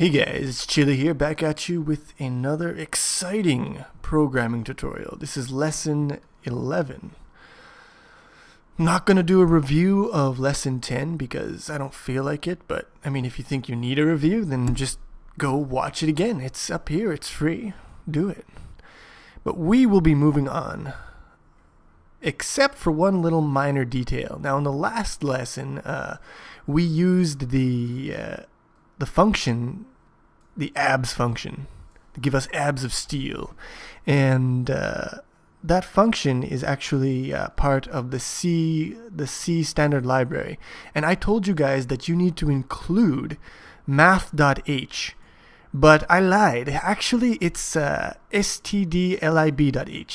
Hey guys, it's Chili here, back at you with another exciting programming tutorial. This is lesson 11. I'm not going to do a review of lesson 10 because I don't feel like it, but I mean, if you think you need a review, then just go watch it again. It's up here, it's free. Do it. But we will be moving on, except for one little minor detail. Now, in the last lesson, we used the function, the abs function, to give us abs of steel, and that function is actually part of the C standard library. And I told you guys that you need to include math.h, but I lied. Actually, it's stdlib.h,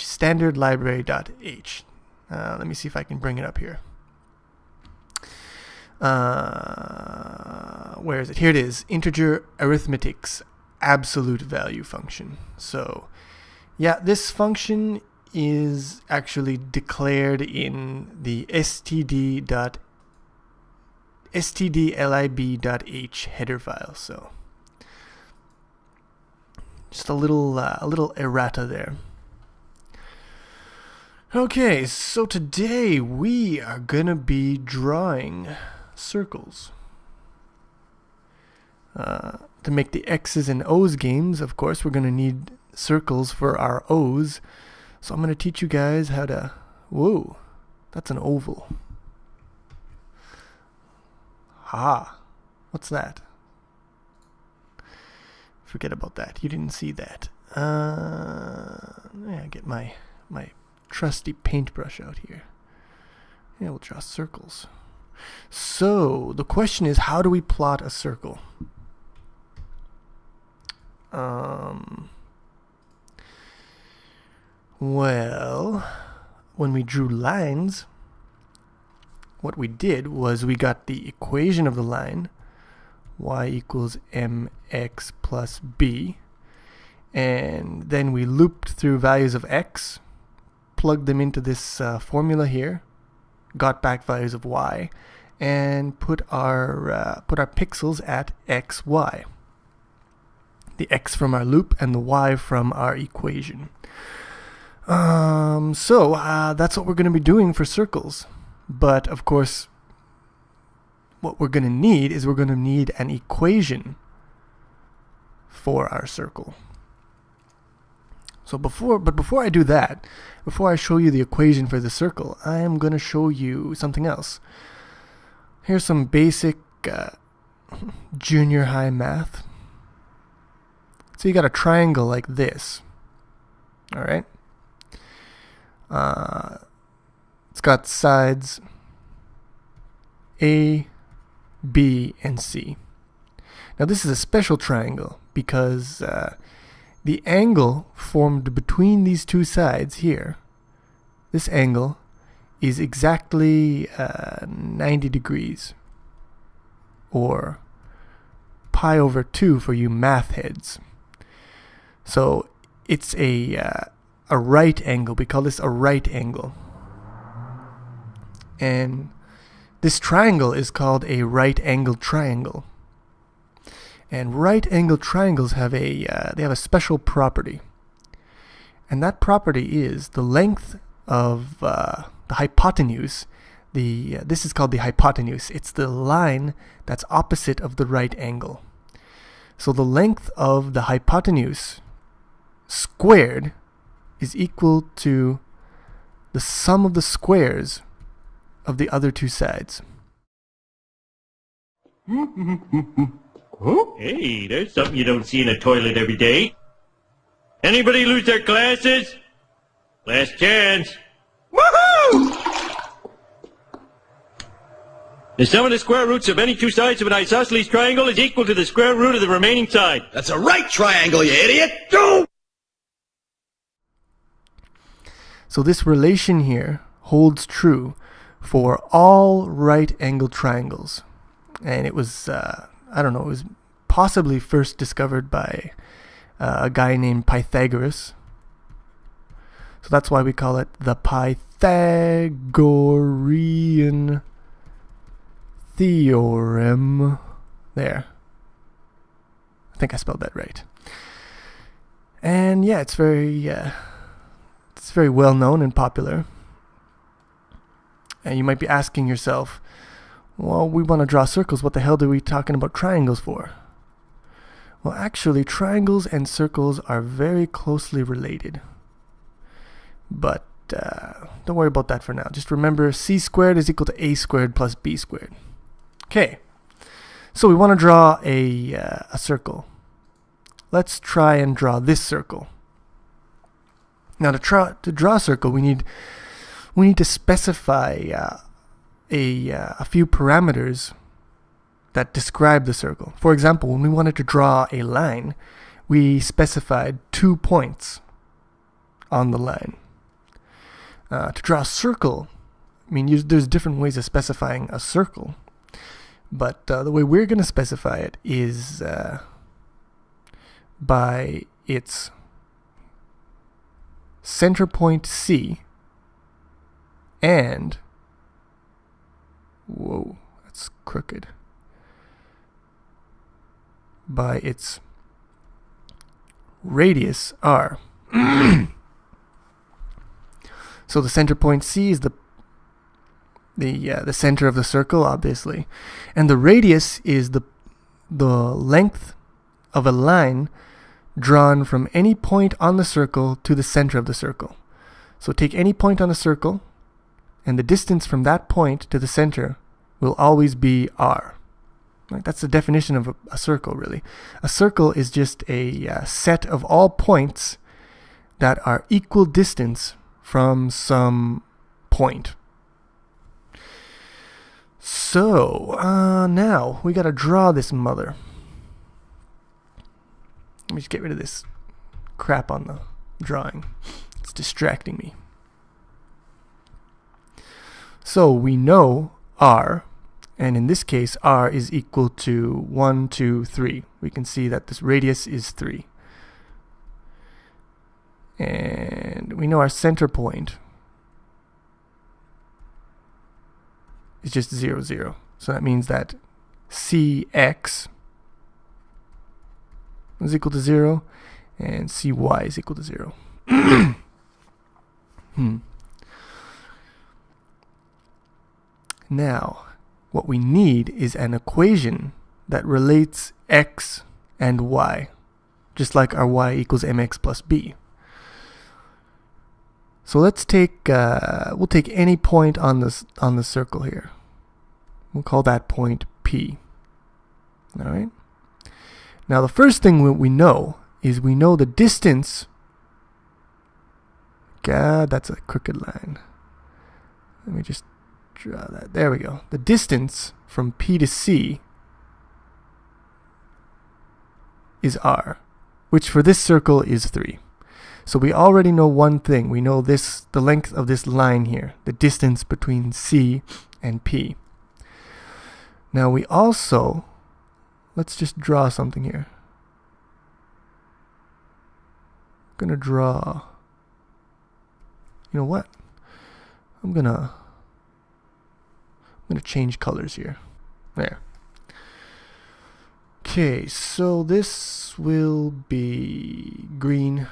standard library.h. Let me see if I can bring it up here. Where is it? Here it is. Integer arithmetics absolute value function. So yeah, this function is actually declared in the stdlib.h header file. So just a little errata there. Okay, so today we are gonna be drawing circles. To make the X's and O's games, of course, we're going to need circles for our O's. So I'm going to teach you guys how to... Whoa, that's an oval. Ha, what's that? Forget about that. You didn't see that. Yeah, get my trusty paintbrush out here. Yeah, we'll draw circles. So the question is, how do we plot a circle? Well, when we drew lines, what we did was we got the equation of the line, y equals mx plus b, and then we looped through values of x, plugged them into this formula here, got back values of y, and put our pixels at x, y. The x from our loop and the y from our equation. So that's what we're going to be doing for circles. But of course, what we're going to need is we're going to need an equation for our circle. So before I do that, before I show you the equation for the circle, I am going to show you something else. Here's some basic junior high math. So you got a triangle like this. All right. It's got sides A, B, and C. Now this is a special triangle because the angle formed between these two sides here, this angle is exactly 90 degrees, or pi over 2 for you math heads. So it's a right angle. We call this a right angle. And this triangle is called a right angled triangle. And right angled triangles have they have a special property. And that property is the length of the hypotenuse. This is called the hypotenuse. It's the line that's opposite of the right angle. So the length of the hypotenuse squared is equal to the sum of the squares of the other two sides. Hey, there's something you don't see in a toilet every day. Anybody lose their glasses? Last chance. Woohoo! The sum of the square roots of any two sides of an isosceles triangle is equal to the square root of the remaining side. That's a right triangle, you idiot! Go! So this relation here holds true for all right-angled triangles. And it was, I don't know, it was possibly first discovered by a guy named Pythagoras. So that's why we call it the Pythagorean theorem. There. I think I spelled that right. And yeah, it's very well known and popular. And you might be asking yourself, well, we want to draw circles. What the hell are we talking about triangles for? Well, actually, triangles and circles are very closely related. But don't worry about that for now. Just remember c squared is equal to a squared plus b squared. Okay, so we want to draw a circle. Let's try and draw this circle. Now to draw a circle, we need to specify a few parameters that describe the circle. For example, when we wanted to draw a line, we specified 2 points on the line. To draw a circle, I mean, there's different ways of specifying a circle, but the way we're going to specify it is by its center point C and, whoa, that's crooked, by its radius R. So the center point C is the center of the circle, obviously, and the radius is the length of a line drawn from any point on the circle to the center of the circle. So take any point on the circle, and the distance from that point to the center will always be R. Right? That's the definition of a circle, really. A circle is just a set of all points that are equal distance from some point. So, now we gotta draw this mother. Let me just get rid of this crap on the drawing. It's distracting me. So we know R, and in this case R is equal to 1, 2, 3. We can see that this radius is 3. And we know our center point is just 0, 0. So that means that Cx is equal to 0 and Cy is equal to 0. Now, what we need is an equation that relates x and y, just like our y equals mx plus b. So let's take we'll take any point on the circle here. We'll call that point P. All right. Now the first thing we know is we know the distance. God, that's a crooked line. Let me just draw that. There we go. The distance from P to C is R, which for this circle is 3. So we already know one thing. We know the length of this line here, the distance between C and P. Now we also, let's just draw something here. I'm gonna draw, you know what? I'm gonna change colors here. There. Okay, so this will be green.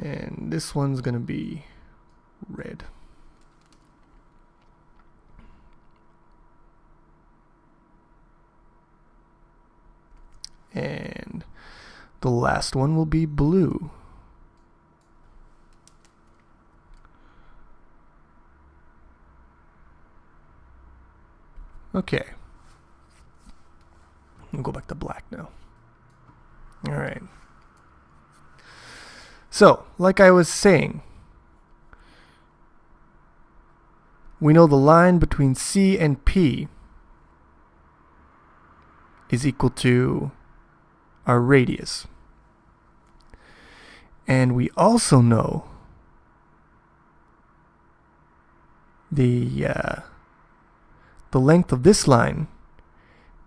And this one's gonna be red. And the last one will be blue. Okay. We'll go back to black now. All right. So, like I was saying, we know the line between C and P is equal to our radius. And we also know the length of this line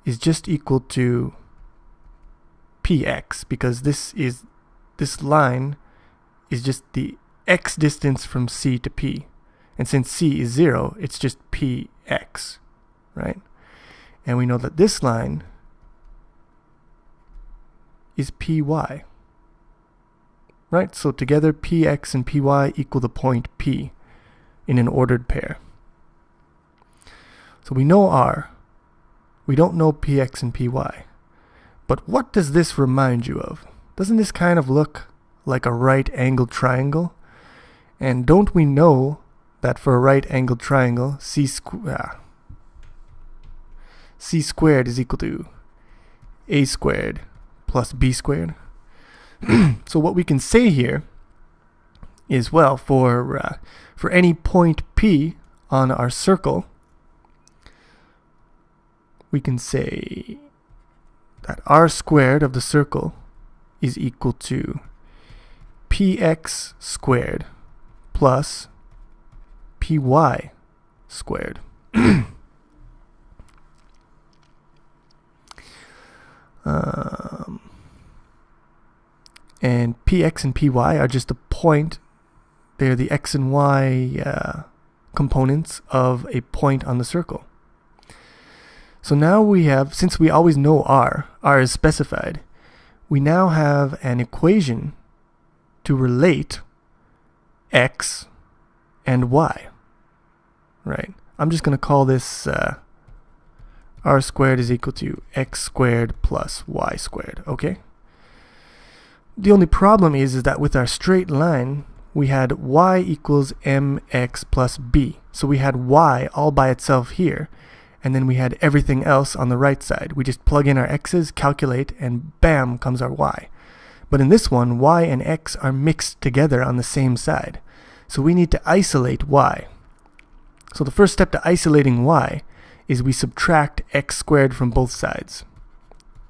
is just equal to px, because this line is just the x distance from C to P. And since C is 0, it's just Px, right? And we know that this line is Py, right? So together Px and Py equal the point P in an ordered pair. So we know R. We don't know Px and Py. But what does this remind you of? Doesn't this kind of look like a right-angled triangle? And don't we know that for a right-angled triangle, C squared is equal to A squared plus B squared? So what we can say here is, well, for any point P on our circle, we can say that R squared of the circle is equal to Px squared plus Py squared. And Px and Py are just a point. They're the x and y components of a point on the circle. So now we have, since we always know R is specified, we now have an equation to relate x and y, right? I'm just going to call this R squared is equal to x squared plus y squared, okay? The only problem is that with our straight line, we had y equals mx plus b. So we had y all by itself here, and then we had everything else on the right side. We just plug in our x's, calculate, and bam comes our y. But in this one, y and x are mixed together on the same side. So we need to isolate y. So the first step to isolating y is we subtract x squared from both sides.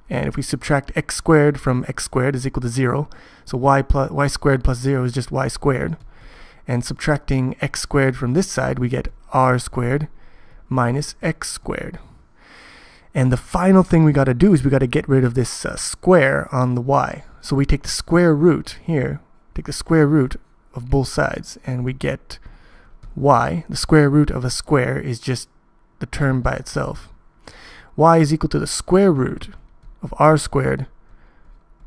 And if we subtract x squared from x squared is equal to 0. So y squared plus 0 is just y squared. And subtracting x squared from this side, we get r squared minus x squared. And the final thing we got to do is we got to get rid of this square on the y. So we take the square root here, take the square root of both sides, and we get y. The square root of a square is just the term by itself. Y is equal to the square root of r squared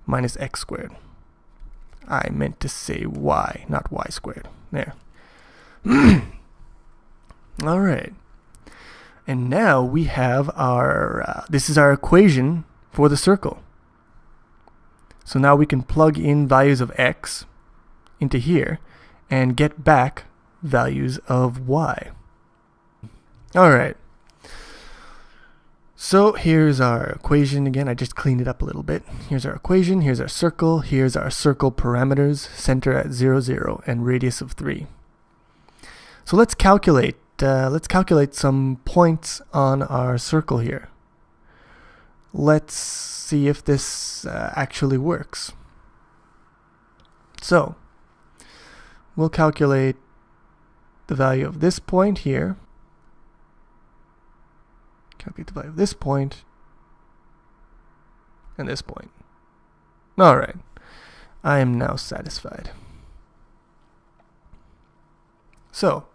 minus x squared. I meant to say y, not y squared. There. All right. And now we have our, this is our equation for the circle. So now we can plug in values of x into here and get back values of y. All right. So here's our equation again. I just cleaned it up a little bit. Here's our equation, here's our circle, here's our circle parameters, center at 0, 0, and radius of 3. So let's calculate some points on our circle here. Let's see if this actually works. So we'll calculate the value of this point here. Calculate the value of this point and this point. All right. I am now satisfied. So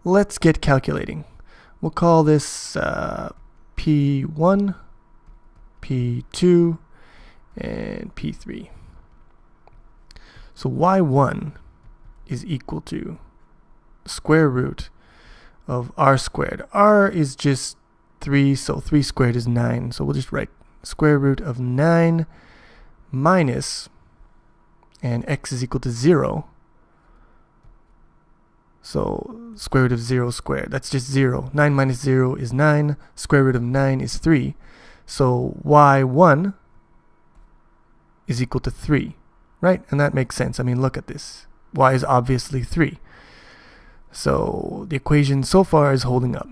let's get calculating. We'll call this P1, P2, and P3. So y1 is equal to the square root of r squared. R is just 3, so 3 squared is 9. So we'll just write square root of 9 minus, and x is equal to 0. So square root of 0 squared, that's just 0. 9 minus 0 is 9. Square root of 9 is 3. So y1 is equal to 3, right? And that makes sense. I mean, look at this. Y is obviously 3. So the equation so far is holding up.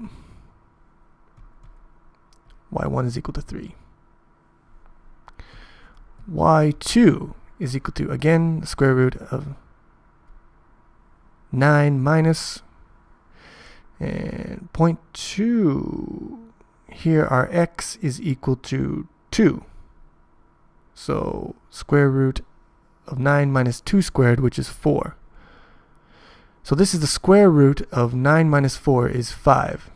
Y1 is equal to 3. Y2 is equal to, again, the square root of 9 minus, and 0.2, here our x is equal to 2. So square root of 9 minus 2 squared, which is 4. So this is the square root of 9 minus 4 is 5.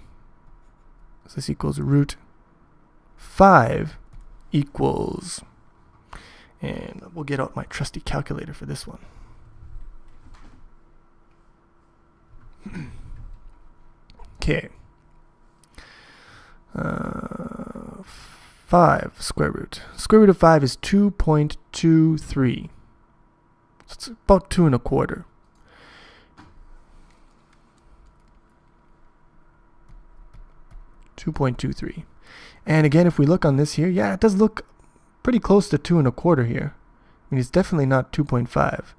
So this equals root 5 equals, and we'll get out my trusty calculator for this one. Okay. 5 square root. Square root of 5 is 2.23. So it's about 2 1/4. .23. And again, if we look on this here, yeah, it does look pretty close to 2 1/4 here. I mean, it's definitely not 2.5.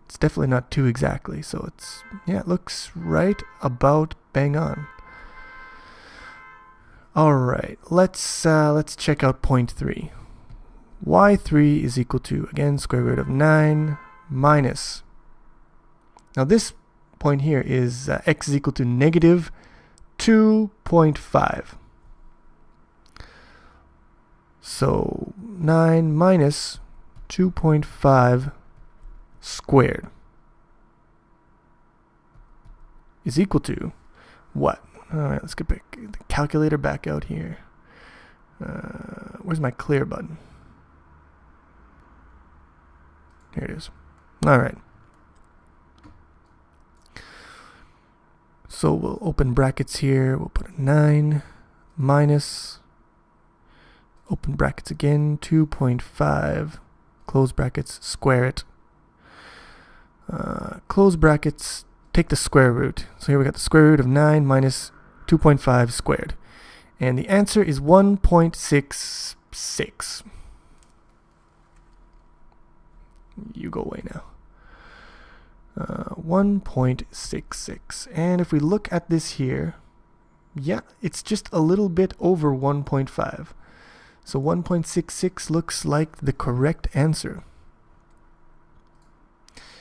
It's definitely not 2 exactly. So it's, yeah, it looks right about bang on. All right, let's check out point 3. y3 is equal to, again, square root of 9 minus. Now this point here is x is equal to negative 2.5. So 9 minus 2.5 squared is equal to what? Alright, let's get the calculator back out here. Where's my clear button? Here it is. Alright. So we'll open brackets here. We'll put a 9 minus, open brackets again, 2.5, close brackets, square it. Close brackets, take the square root. So here we got the square root of 9 minus 2.5 squared. And the answer is 1.66. You go away now. 1.66. And if we look at this here, yeah, it's just a little bit over 1.5. So 1.66 looks like the correct answer.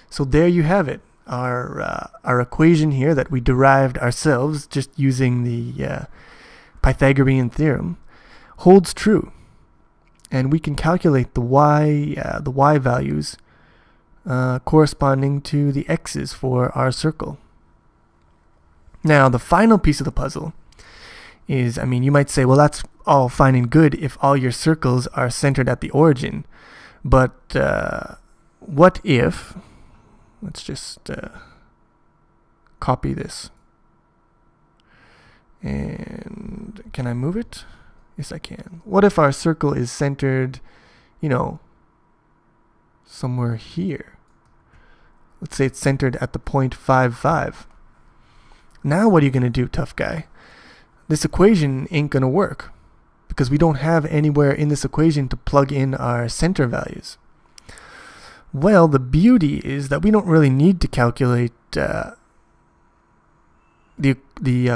So there you have it. Our equation here that we derived ourselves just using the Pythagorean theorem holds true, and we can calculate the y values corresponding to the x's for our circle. Now the final piece of the puzzle is, I mean, you might say, well, that's all fine and good if all your circles are centered at the origin, but what if, let's just copy this. And can I move it? Yes, I can. What if our circle is centered, you know, somewhere here? Let's say it's centered at the point 5,5. Now what are you going to do, tough guy? This equation ain't going to work because we don't have anywhere in this equation to plug in our center values. Well, the beauty is that we don't really need to calculate the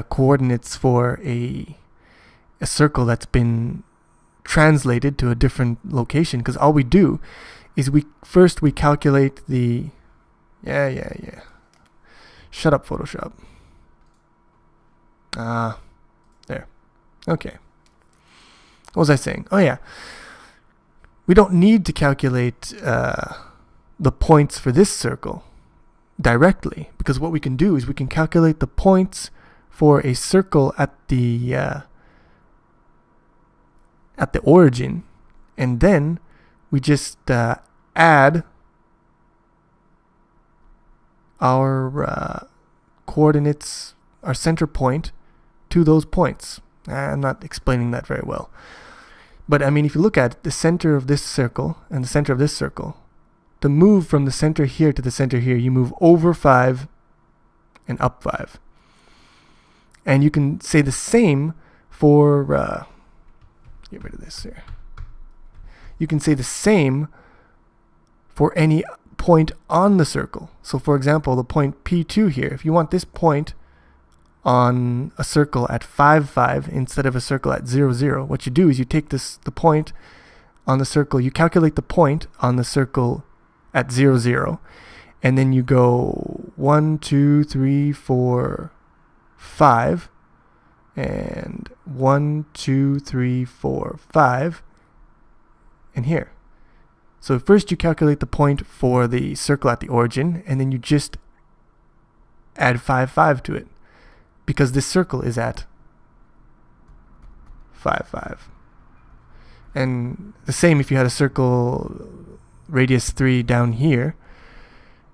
coordinates for a circle that's been translated to a different location, because all we do is we calculate the shut up, Photoshop. There. Okay. What was I saying? Oh yeah, we don't need to calculate the points for this circle directly, because what we can do is we can calculate the points for a circle at the origin, and then we just add our coordinates, our center point, to those points. I'm not explaining that very well, but I mean, if you look at the center of this circle and the center of this circle, to move from the center here to the center here, you move over 5 and up 5. And you can say the same for, get rid of this here. You can say the same for any point on the circle. So for example, the point P2 here, if you want this point on a circle at 5, 5 instead of a circle at 0, 0, what you do is you take the point on the circle, you calculate the point on the circle at 0, 0, and then you go 1, 2, 3, 4, 5, and 1, 2, 3, 4, 5, and here. So first you calculate the point for the circle at the origin, and then you just add 5, 5 to it, because this circle is at 5, 5. And the same if you had a circle radius 3 down here,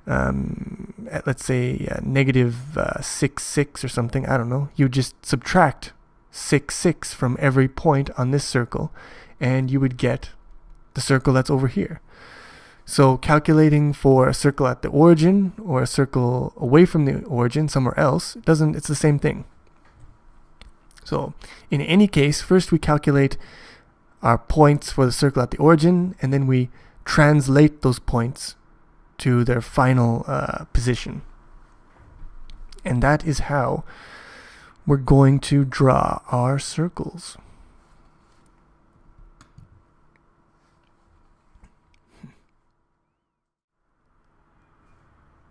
at let's say negative 6, 6 or something, I don't know, you would just subtract 6, 6 from every point on this circle, and you would get the circle that's over here. So calculating for a circle at the origin or a circle away from the origin somewhere else, it's the same thing. So in any case, first we calculate our points for the circle at the origin, and then we translate those points to their final position. And that is how we're going to draw our circles.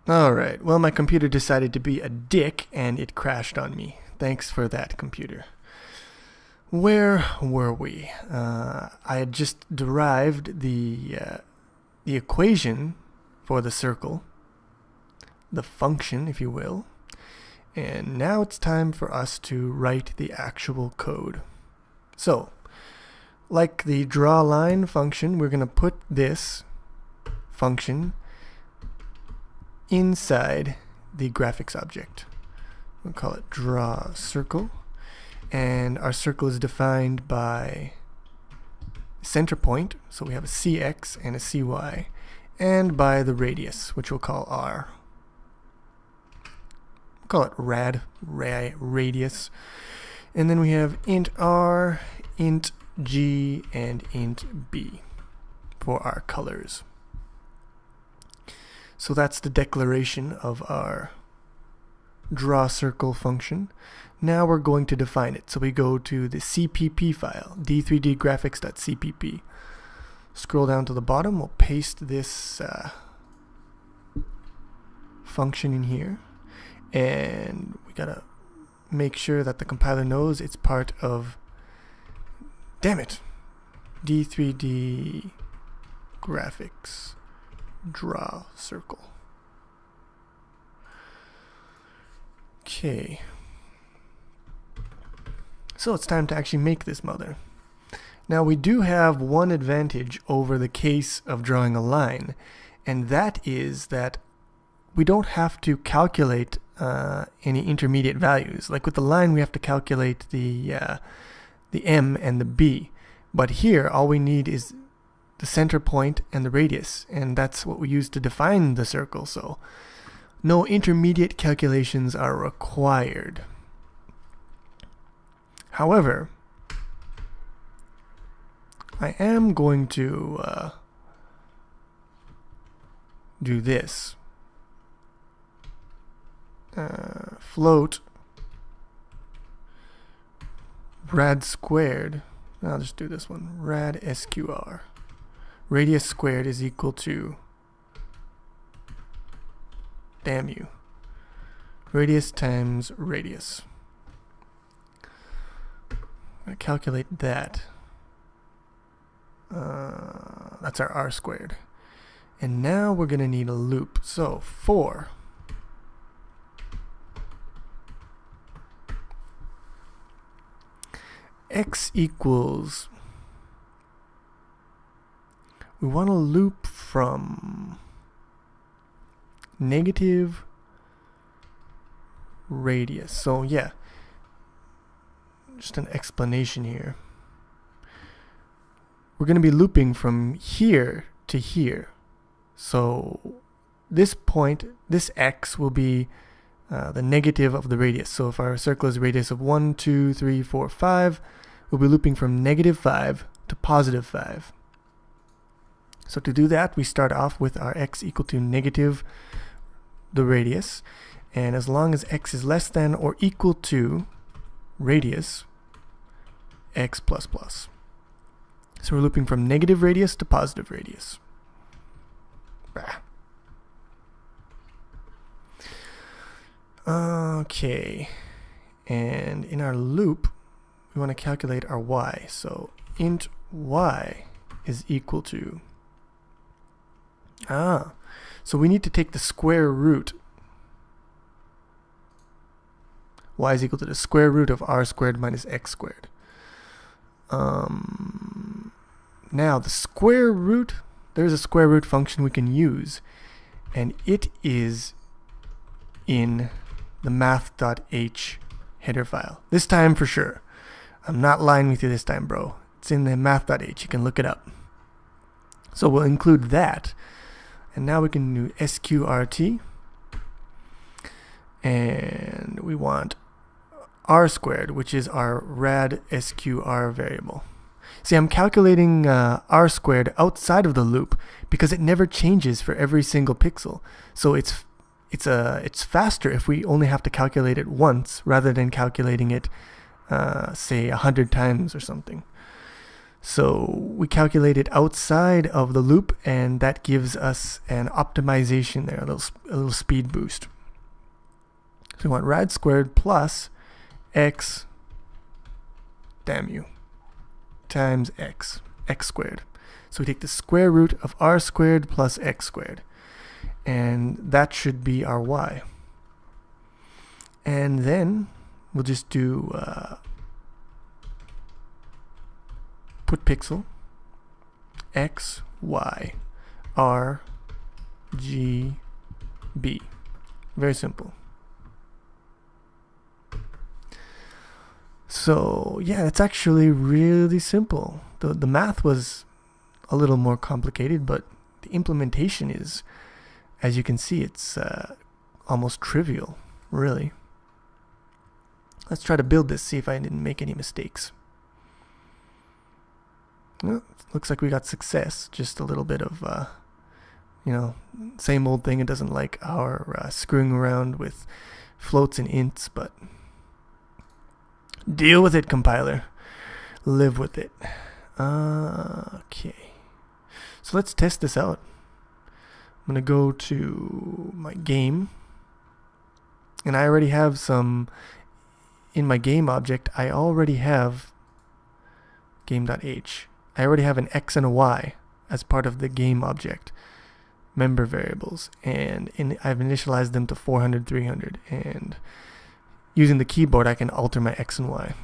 Alright, well, my computer decided to be a dick and it crashed on me. Thanks for that, computer. Where were we? I had just derived the equation for the circle, the function, if you will, and now it's time for us to write the actual code. So, like the draw line function, we're going to put this function inside the graphics object. We'll call it draw circle, and our circle is defined by center point, so we have a CX and a CY, and by the radius, which we'll call R. We'll call it radius. And then we have int R, int G, and int B for our colors. So that's the declaration of our draw circle function. Now we're going to define it. So we go to the CPP file, d3dgraphics.cpp. Scroll down to the bottom, we'll paste this function in here, and we gotta make sure that the compiler knows it's part of, damn it, d3d graphics draw circle. Okay, so it's time to actually make this mother. Now we do have one advantage over the case of drawing a line, and that is that we don't have to calculate any intermediate values. Like with the line, we have to calculate the M and the B, but here all we need is the center point and the radius, and that's what we use to define the circle, so no intermediate calculations are required. However, I am going to do this. Float rad squared. I'll just do this one. Rad SQR. Radius squared is equal to, damn you, radius times radius. I'm going to calculate that. That's our r squared. And now we're going to need a loop. So for x equals, we want to loop from negative radius. So yeah, just an explanation here. We're going to be looping from here to here. So this point, this x will be the negative of the radius. So if our circle is a radius of 1, 2, 3, 4, 5, we'll be looping from negative 5 to positive 5. So to do that, we start off with our x equal to negative the radius, and as long as x is less than or equal to radius, x plus plus. So we're looping from negative radius to positive radius. Okay, and in our loop, we want to calculate our y. So int y is equal to, so we need to take the square root y is equal to the square root of r squared minus x squared. Now the square root, there's a square root function we can use, and it is in the math.h header file. This time for sure. I'm not lying with you this time, bro. It's in the math.h. You can look it up. So we'll include that. And now we can do sqrt. And we want r squared, which is our rad sqr variable. See, I'm calculating r squared outside of the loop because it never changes for every single pixel. So it's faster if we only have to calculate it once rather than calculating it, say 100 times or something. So we calculate it outside of the loop, and that gives us an optimization there, a little speed boost. So we want rad squared plus x, damn you, times x squared. So we take the square root of r squared plus x squared, and that should be our y. And then we'll just do put pixel x, y, r, g, b. Very simple. So yeah, it's actually really simple. The math was a little more complicated, but the implementation is, as you can see, it's almost trivial, really. Let's try to build this, see if I didn't make any mistakes. Well, looks like we got success. Just a little bit of, same old thing. It doesn't like our screwing around with floats and ints, but deal with it, compiler. Live with it. Okay. So let's test this out. I'm going to go to my game. And I already have some, in my game object, I already have game.h. I already have an x and a y as part of the game object member variables, and I've initialized them to 400, 300, and using the keyboard I can alter my x and y.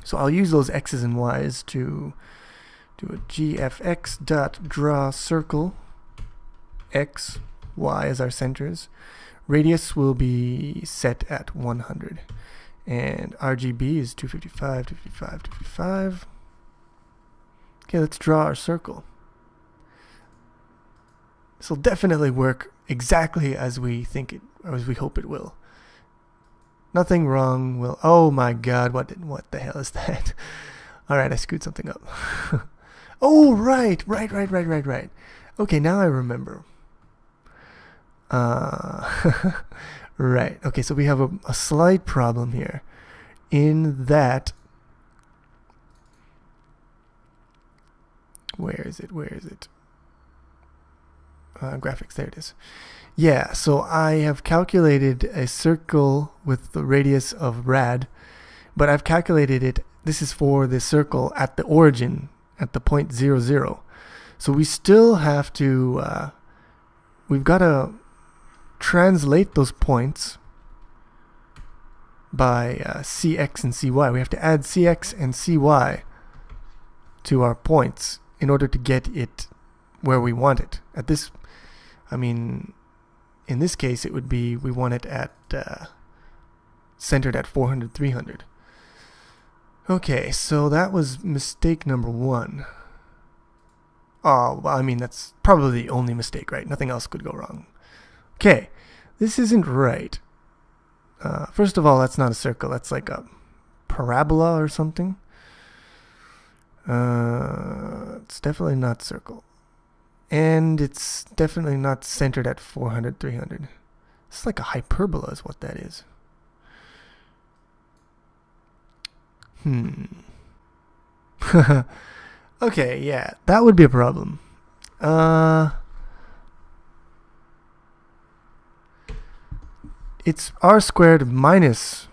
So I'll use those x's and y's to do a gfx.draw circle, x, y as our centers. Radius will be set at 100, and RGB is 255, 255, 255. Okay, let's draw our circle. This will definitely work exactly as we think it, or as we hope it will. Nothing wrong will. Oh my God! What the hell is that? All right, I screwed something up. Oh right. Okay, now I remember. Right. Okay, so we have a slight problem here, in that. Where is it? Graphics, there it is. Yeah, so I have calculated a circle with the radius of rad, but I've calculated it, this is for the circle at the origin, at the point 0, 0. So we still have to, we've got to translate those points by cx and cy. We have to add cx and cy to our points in order to get it where we want it. At this, in this case, it would be, we want it at centered at 400, 300. Okay, so that was mistake number 1. Oh, well, that's probably the only mistake, right? Nothing else could go wrong. Okay, this isn't right. First of all, that's not a circle. That's like a parabola or something. It's definitely not circle. And it's definitely not centered at 400, 300. It's like a hyperbola is what that is. Okay, yeah, that would be a problem. It's r squared minus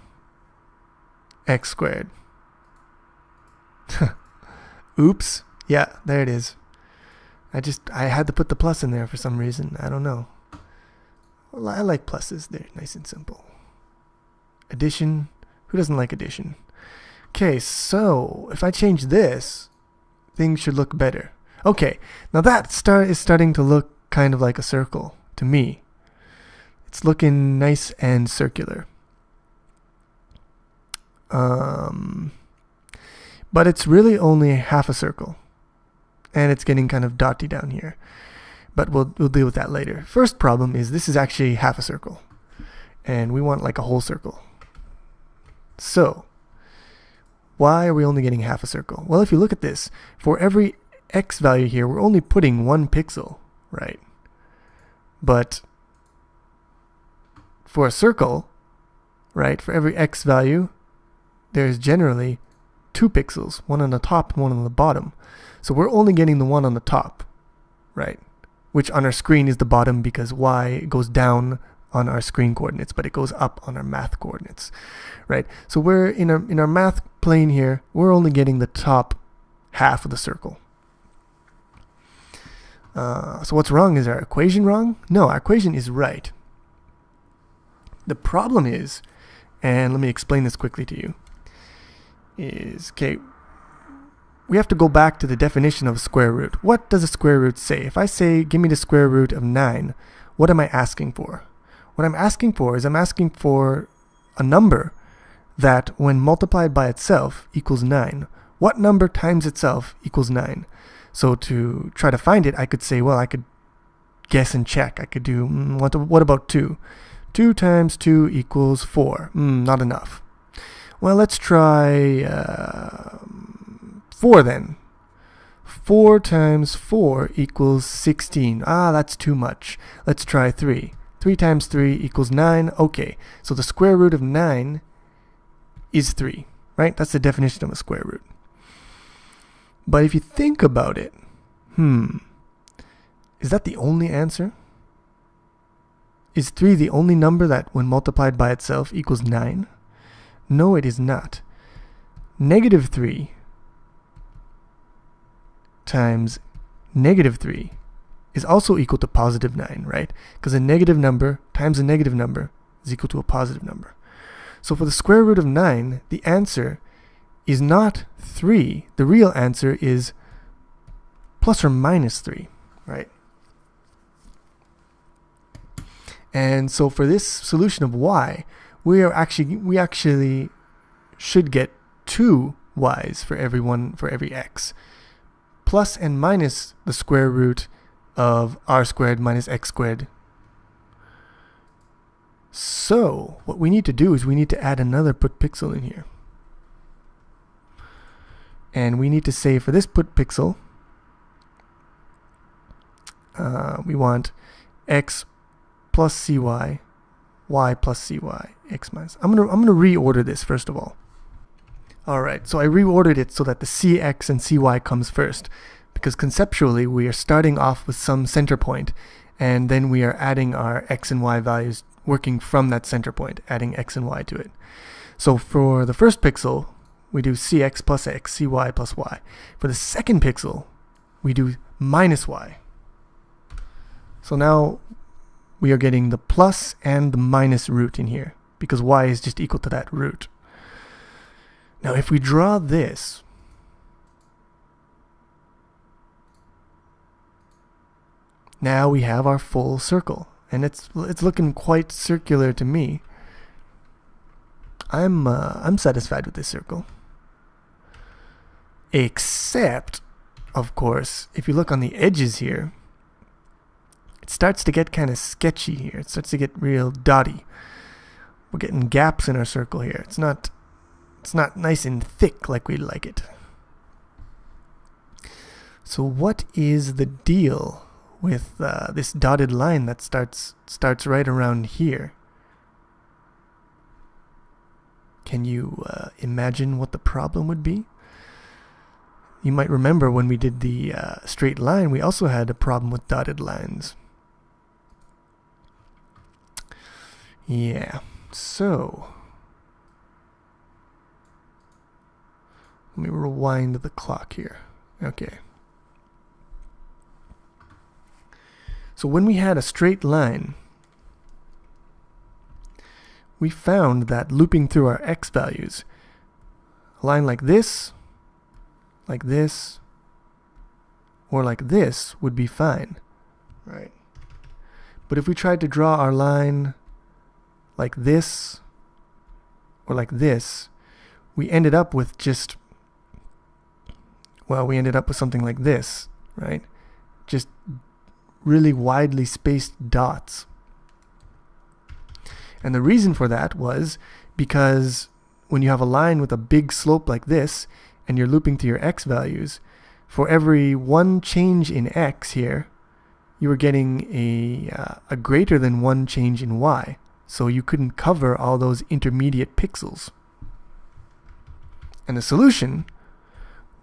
x squared. Oops. Yeah, there it is. I had to put the plus in there for some reason. I don't know. Well, I like pluses. They're nice and simple. Addition. Who doesn't like addition? Okay, so if I change this, things should look better. Okay, now that is starting to look kind of like a circle to me. It's looking nice and circular. But it's really only half a circle. And it's getting kind of dotty down here. But we'll deal with that later. First problem is this is actually half a circle. And we want like a whole circle. So, why are we only getting half a circle? Well, if you look at this, for every x value here, we're only putting 1 pixel, right? But for a circle, right, for every x value, there's generally 2 pixels, one on the top and one on the bottom. So we're only getting the one on the top, right? Which on our screen is the bottom because y goes down on our screen coordinates, but it goes up on our math coordinates, right? So we're in our math plane here, we're only getting the top half of the circle. So what's wrong? Is our equation wrong? No, our equation is right. The problem is, and let me explain this quickly to you, is, okay, we have to go back to the definition of a square root. What does a square root say? If I say, give me the square root of 9, what am I asking for? What I'm asking for is I'm asking for a number that when multiplied by itself equals 9. What number times itself equals 9? So to try to find it, I could say, well, I could guess and check. I could do, what about 2? 2 times 2 equals 4. Not enough. Well, let's try 4 then. 4 times 4 equals 16. That's too much. Let's try 3. 3 times 3 equals 9. Okay, so the square root of 9 is 3, right? That's the definition of a square root. But if you think about it, is that the only answer? Is 3 the only number that when multiplied by itself equals 9? No, it is not. Negative 3 times negative 3 is also equal to positive 9, right? Because a negative number times a negative number is equal to a positive number. So for the square root of 9, the answer is not 3. The real answer is plus or minus 3, right? And so for this solution of y, we actually should get 2 y's for every x, plus and minus the square root of r squared minus x squared. So what we need to do is we need to add another put pixel in here. And we need to say for this put pixel, we want x plus cy, y plus cy, x minus. I'm gonna reorder this first of all. Alright, so I reordered it so that the cx and cy comes first, because conceptually we are starting off with some center point, and then we are adding our x and y values working from that center point, adding x and y to it. So for the first pixel, we do cx plus x, cy plus y. For the second pixel, we do minus y. So now we are getting the plus and the minus root in here, because y is just equal to that root. Now if we draw this, now we have our full circle, and it's looking quite circular to me. I'm satisfied with this circle. Except, of course, if you look on the edges here, it starts to get kind of sketchy here. It starts to get real dotty. We're getting gaps in our circle here. It's not nice and thick like we'd like it. So what is the deal with this dotted line that starts right around here? Can you imagine what the problem would be? You might remember when we did the straight line, we also had a problem with dotted lines. Yeah, so let me rewind the clock here. Okay. So when we had a straight line, we found that looping through our x values, a line like this, or like this would be fine, right? But if we tried to draw our line like this or like this, we ended up with just, well, we ended up with something like this, right? Just really widely spaced dots. And the reason for that was because when you have a line with a big slope like this and you're looping through your x values, for every one change in x here, you were getting a greater than one change in y. So you couldn't cover all those intermediate pixels. And the solution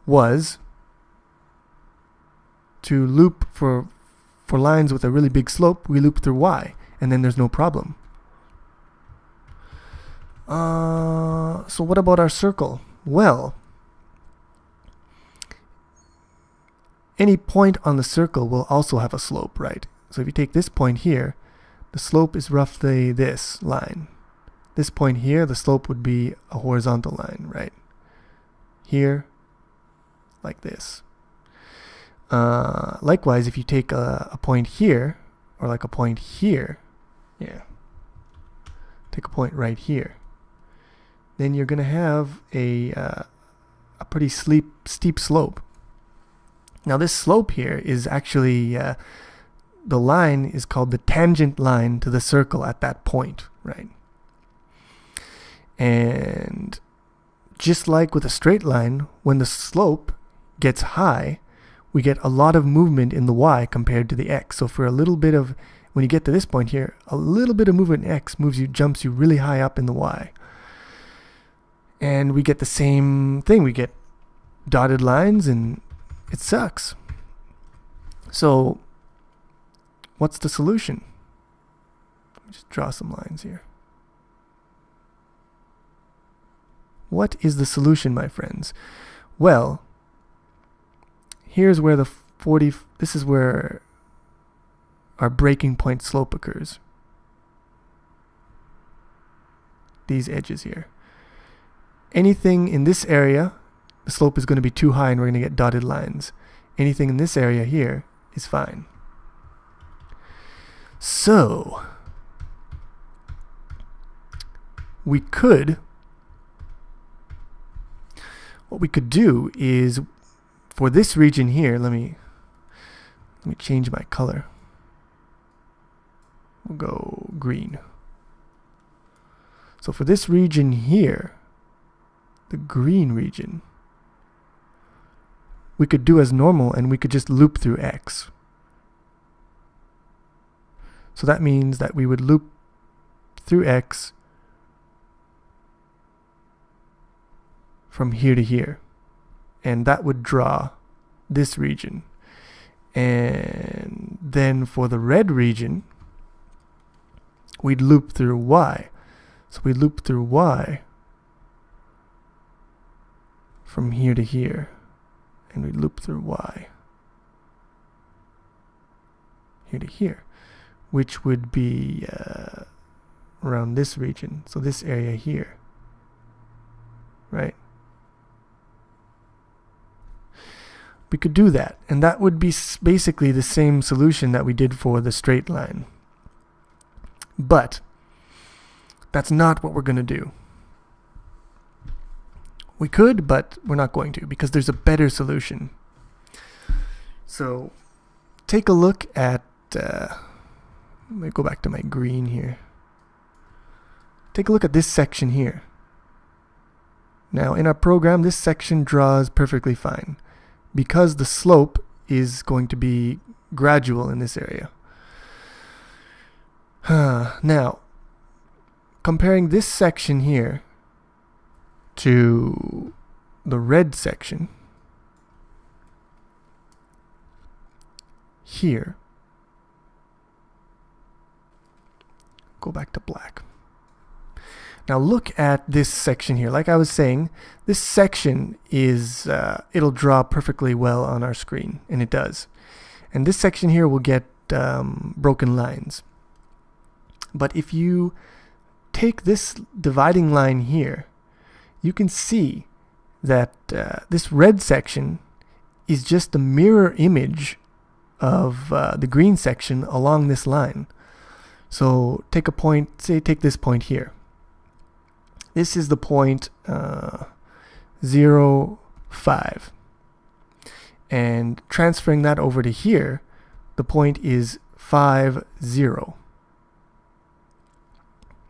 was to loop for lines with a really big slope, we loop through y, and then there's no problem. So what about our circle? Well, any point on the circle will also have a slope, right? So if you take this point here, the slope is roughly this line. This point here, the slope would be a horizontal line, right? Here, like this. Likewise, if you take a point here, or like a point here, yeah, take a point right here, then you're going to have a pretty steep slope. Now this slope here is actually, the line is called the tangent line to the circle at that point, right? And just like with a straight line, when the slope gets high, we get a lot of movement in the y compared to the x. So for a little bit of, when you get to this point here, a little bit of movement in x jumps you really high up in the y. And we get the same thing. We get dotted lines and it sucks. So what's the solution? Let me just draw some lines here. What is the solution, my friends? Well, here's where this is where our breaking point slope occurs. These edges here. Anything in this area, the slope is going to be too high and we're going to get dotted lines. Anything in this area here is fine. So, what we could do is, for this region here, let me change my color. We'll go green. So for this region here, the green region, we could do as normal and we could just loop through x. So that means that we would loop through x from here to here, and that would draw this region. And then for the red region, we'd loop through y. So we loop through y from here to here, and we loop through y here to here, which would be around this region, so this area here, right? We could do that, and that would be basically the same solution that we did for the straight line. But that's not what we're going to do. We could, but we're not going to, because there's a better solution. So take a look at, let me go back to my green here. Take a look at this section here. Now in our program, this section draws perfectly fine, because the slope is going to be gradual in this area. Now, comparing this section here to the red section here, go back to black. Now look at this section here. Like I was saying, this section is, it'll draw perfectly well on our screen, and it does. And this section here will get broken lines. But if you take this dividing line here, you can see that this red section is just a mirror image of the green section along this line. So take a point, say take this point here. This is the point 0, 5. And transferring that over to here, the point is 5, 0.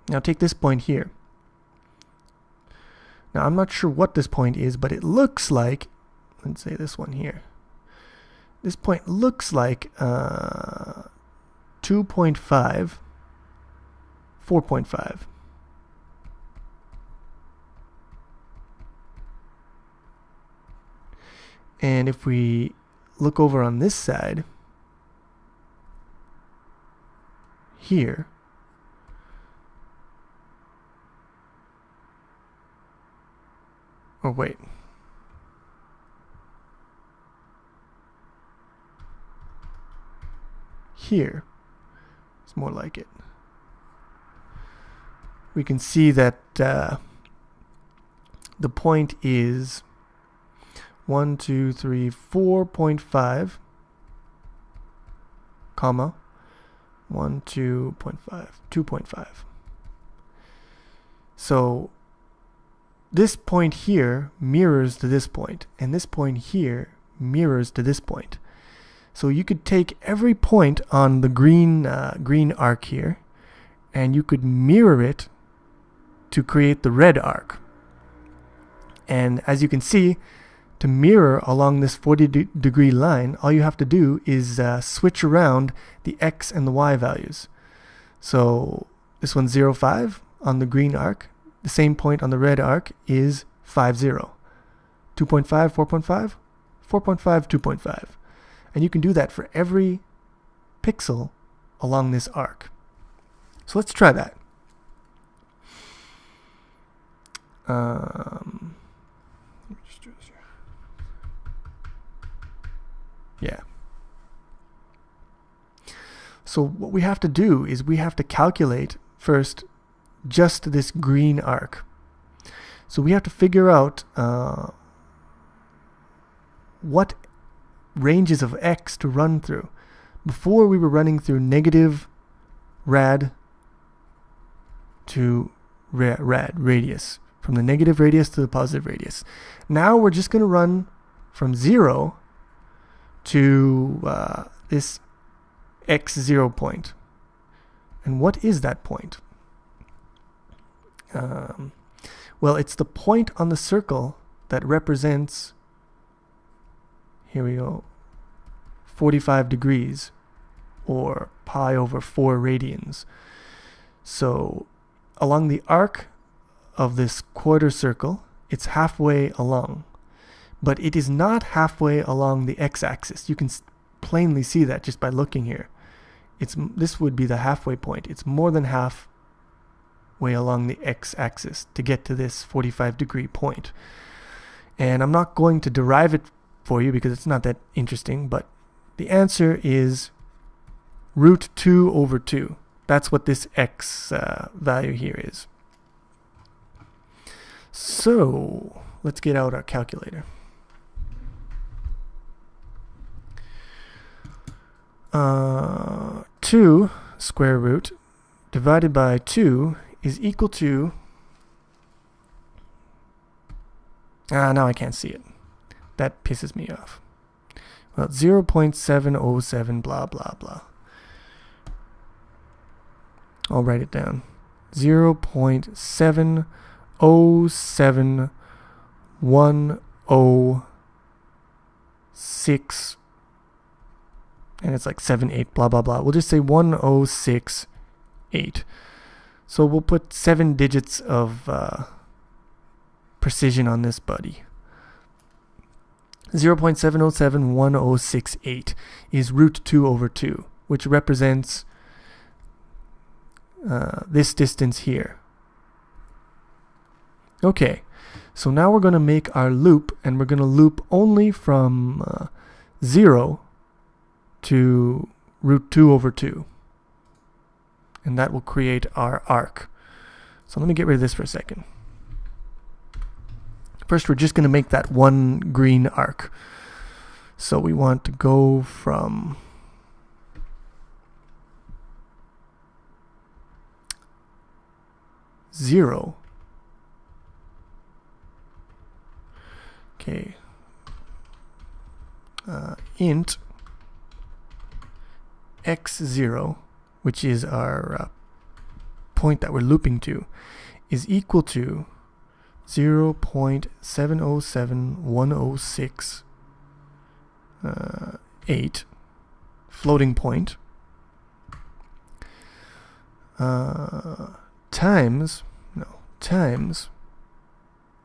Now take this point here. Now I'm not sure what this point is, but it looks like, let's say this one here. This point looks like 2.5, 4.5. And if we look over on this side, here, or wait, here, it's more like it. We can see that the point is 1, 2, 3, 4.5, comma, 1, 2.5, 2.5. So this point here mirrors to this point, and this point here mirrors to this point. So you could take every point on the green arc here, and you could mirror it to create the red arc. And as you can see, to mirror along this 40-degree line, all you have to do is switch around the x and the y values. So this one's 0, 5 on the green arc. The same point on the red arc is 5, 0. 2.5, 4.5, 4.5, 2.5. And you can do that for every pixel along this arc. So let's try that. Let me just do this here. Yeah. So what we have to do is we have to calculate first just this green arc. So we have to figure out what ranges of x to run through. Before we were running through negative rad to rad radius, from the negative radius to the positive radius. Now we're just going to run from 0 to this x0 point. And what is that point? Well, it's the point on the circle that represents, here we go, 45 degrees, or pi over 4 radians. So along the arc of this quarter circle, it's halfway along. But it is not halfway along the x-axis. You can plainly see that just by looking here. This would be the halfway point. It's more than halfway along the x-axis to get to this 45-degree point. And I'm not going to derive it for you because it's not that interesting, but the answer is root 2 over 2. That's what this x value here is. So let's get out our calculator. 2 square root divided by 2 is equal to, now I can't see it. That pisses me off. Well, 0.707 blah blah blah. I'll write it down. 0.7071068, and it's like 78 blah blah blah. We'll just say 1068. So we'll put 7 digits of precision on this buddy. 0.7071068 is root 2 over 2, which represents this distance here. Okay, so now we're going to make our loop, and we're going to loop only from 0 to root 2 over 2. And that will create our arc. So let me get rid of this for a second. First, we're just going to make that one green arc. So we want to go from 0. Okay. Int x0, which is our point that we're looping to, is equal to 0.7071068 floating point times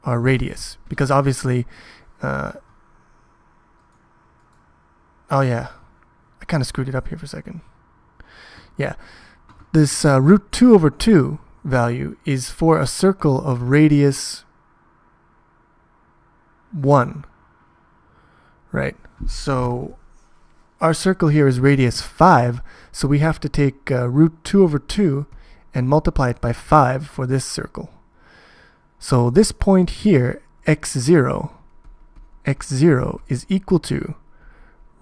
our radius, because obviously oh yeah, I kind of screwed it up here for a second. Yeah, this root 2 over 2 value is for a circle of radius 1, right? So our circle here is radius 5, so we have to take root 2 over 2 and multiply it by 5 for this circle. So this point here, x0 is equal to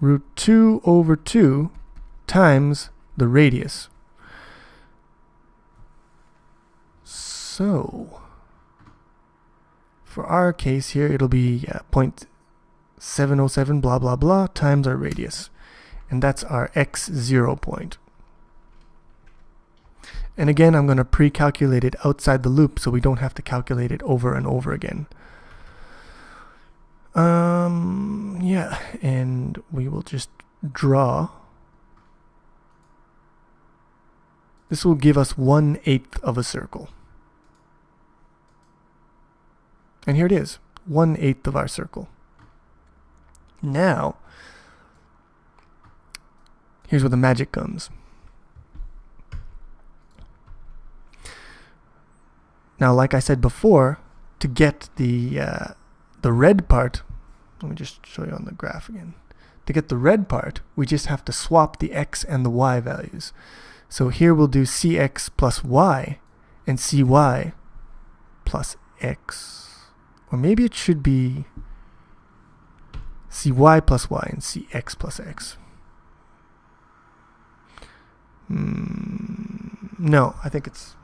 root 2 over 2 times the radius. So for our case here, it'll be 0.707 blah blah blah times our radius, and that's our x0 point. And again, I'm going to pre-calculate it outside the loop so we don't have to calculate it over and over again. Yeah, and we will just draw. This will give us 1/8 of a circle. And here it is, 1/8 of our circle. Now, here's where the magic comes. Now, like I said before, to get the red part, let me just show you on the graph again. To get the red part, we just have to swap the x and the y values. So here we'll do cx plus y and cy plus x. Or maybe it should be cy plus y and cx plus x. No, I think it's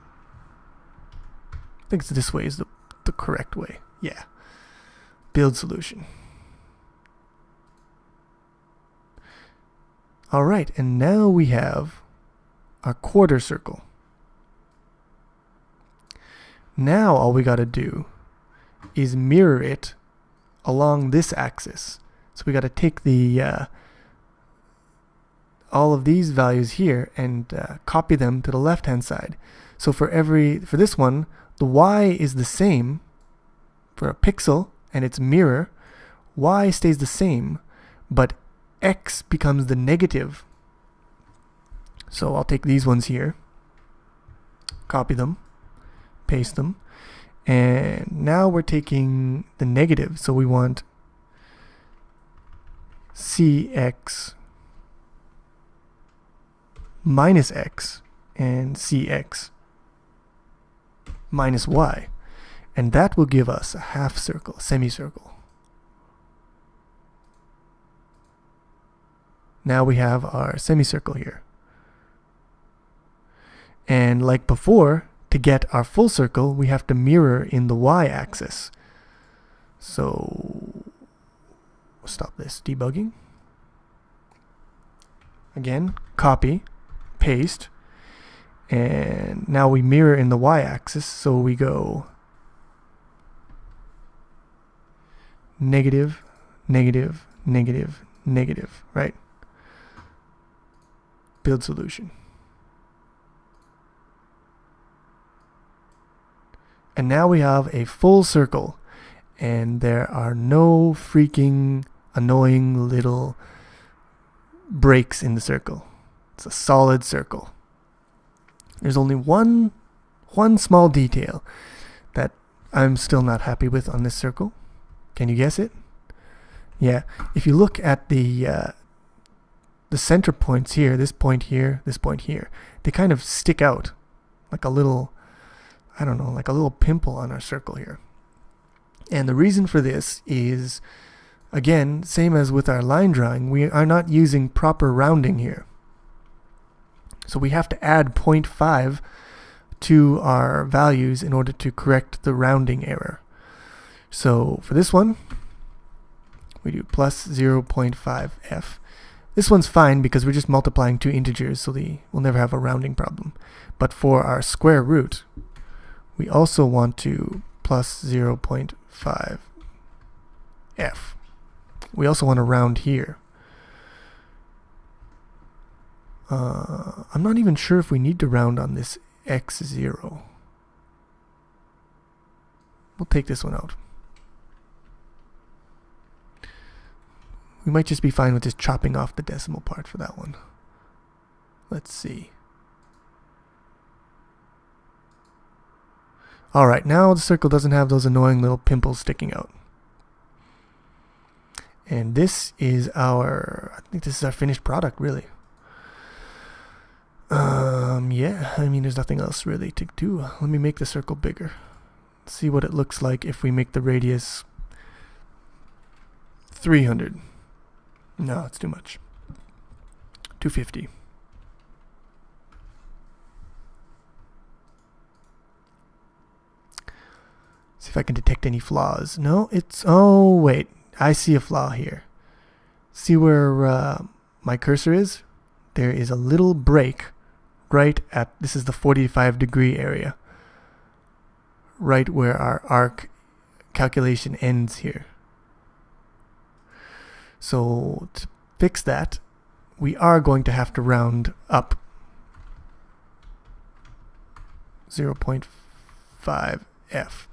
this way is the correct way. Yeah. Build solution. All right, and now we have our quarter circle. Now all we got to do is mirror it along this axis. So we got to take the all of these values here and copy them to the left hand side. So for this one, the y is the same for a pixel and its mirror. Y stays the same, but x becomes the negative. So I'll take these ones here, copy them, paste them, and now we're taking the negative. So we want cx minus x and cx minus y, and that will give us a half circle, semicircle. Now we have our semicircle here. And like before, to get our full circle, we have to mirror in the y-axis. So stop this debugging. Again, copy, paste, and now we mirror in the y-axis, so we go negative, negative, negative, negative, right? Build solution. And now we have a full circle, and there are no freaking annoying little breaks in the circle. It's a solid circle. There's only one small detail that I'm still not happy with on this circle. Can you guess it? Yeah, if you look at the center points here, this point here, this point here, they kind of stick out like a little, I don't know, like a little pimple on our circle here. And the reason for this is, again, same as with our line drawing, we are not using proper rounding here. So we have to add 0.5 to our values in order to correct the rounding error. So for this one, we do plus 0.5f. This one's fine because we're just multiplying two integers, so we'll never have a rounding problem. But for our square root, we also want to plus 0.5f. We also want to round here. I'm not even sure if we need to round on this x0. We'll take this one out. We might just be fine with just chopping off the decimal part for that one. Let's see. Alright, now the circle doesn't have those annoying little pimples sticking out. And this is I think this is our finished product, really. Yeah, I mean, there's nothing else really to do. Let me make the circle bigger. See what it looks like if we make the radius 300. No, it's too much. 250. See if I can detect any flaws. No, oh wait, I see a flaw here. See where my cursor is? There is a little break right at, this is the 45-degree area, right where our arc calculation ends here. So to fix that, we are going to have to round up 0.5f.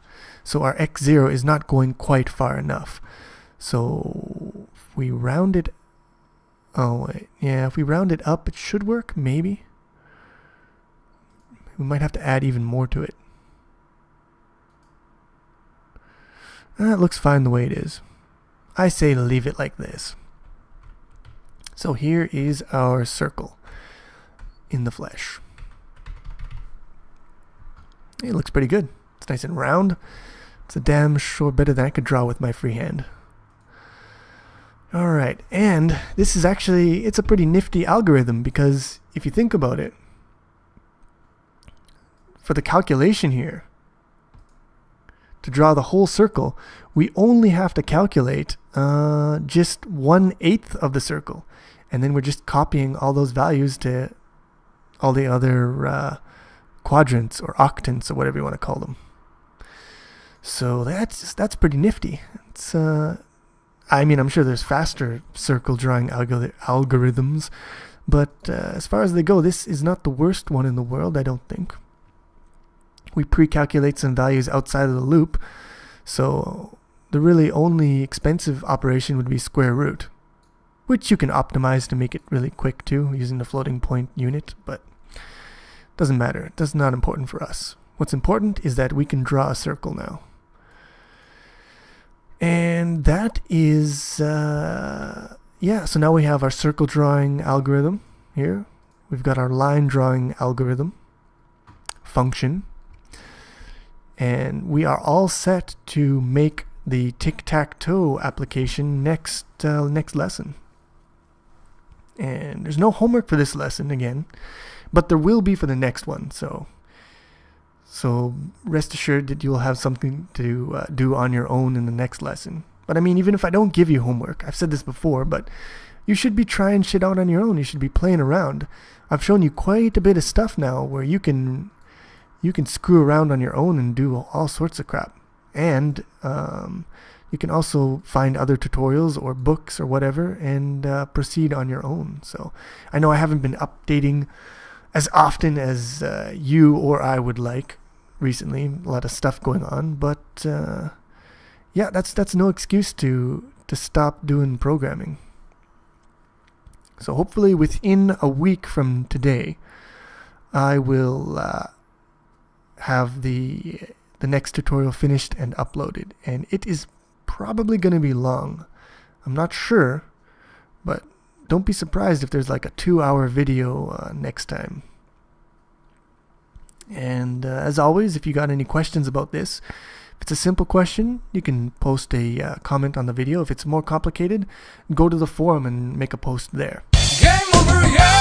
So our x0 is not going quite far enough. So if we round it, oh wait, yeah, if we round it up, it should work, maybe. We might have to add even more to it. That looks fine the way it is. I say leave it like this. So here is our circle in the flesh. It looks pretty good. It's nice and round. It's a damn sure better than I could draw with my free hand. Alright, and this is actually, it's a pretty nifty algorithm because if you think about it, for the calculation here, to draw the whole circle, we only have to calculate just 1/8 of the circle. And then we're just copying all those values to all the other quadrants or octants or whatever you want to call them. So that's pretty nifty. It's I mean, I'm sure there's faster circle drawing algorithms, but as far as they go, this is not the worst one in the world, I don't think. We pre-calculate some values outside of the loop, so the really only expensive operation would be square root, which you can optimize to make it really quick too, using the floating point unit, but doesn't matter. That's not important for us. What's important is that we can draw a circle now. And that is, yeah, so now we have our circle drawing algorithm here. We've got our line drawing algorithm function. And we are all set to make the tic-tac-toe application next lesson. And there's no homework for this lesson again, but there will be for the next one. So rest assured that you'll have something to do on your own in the next lesson. But I mean, even if I don't give you homework, I've said this before, but you should be trying shit out on your own. You should be playing around. I've shown you quite a bit of stuff now where you can screw around on your own and do all sorts of crap. And you can also find other tutorials or books or whatever and proceed on your own. So I know I haven't been updating as often as you or I would like recently. A lot of stuff going on, but yeah, that's no excuse to stop doing programming. So hopefully within a week from today, I will have the next tutorial finished and uploaded, and it is probably going to be long. I'm not sure, but don't be surprised if there's like a 2-hour video next time. And as always, if you got any questions about this, if it's a simple question, you can post a comment on the video. If it's more complicated, go to the forum and make a post there. Game over, yeah!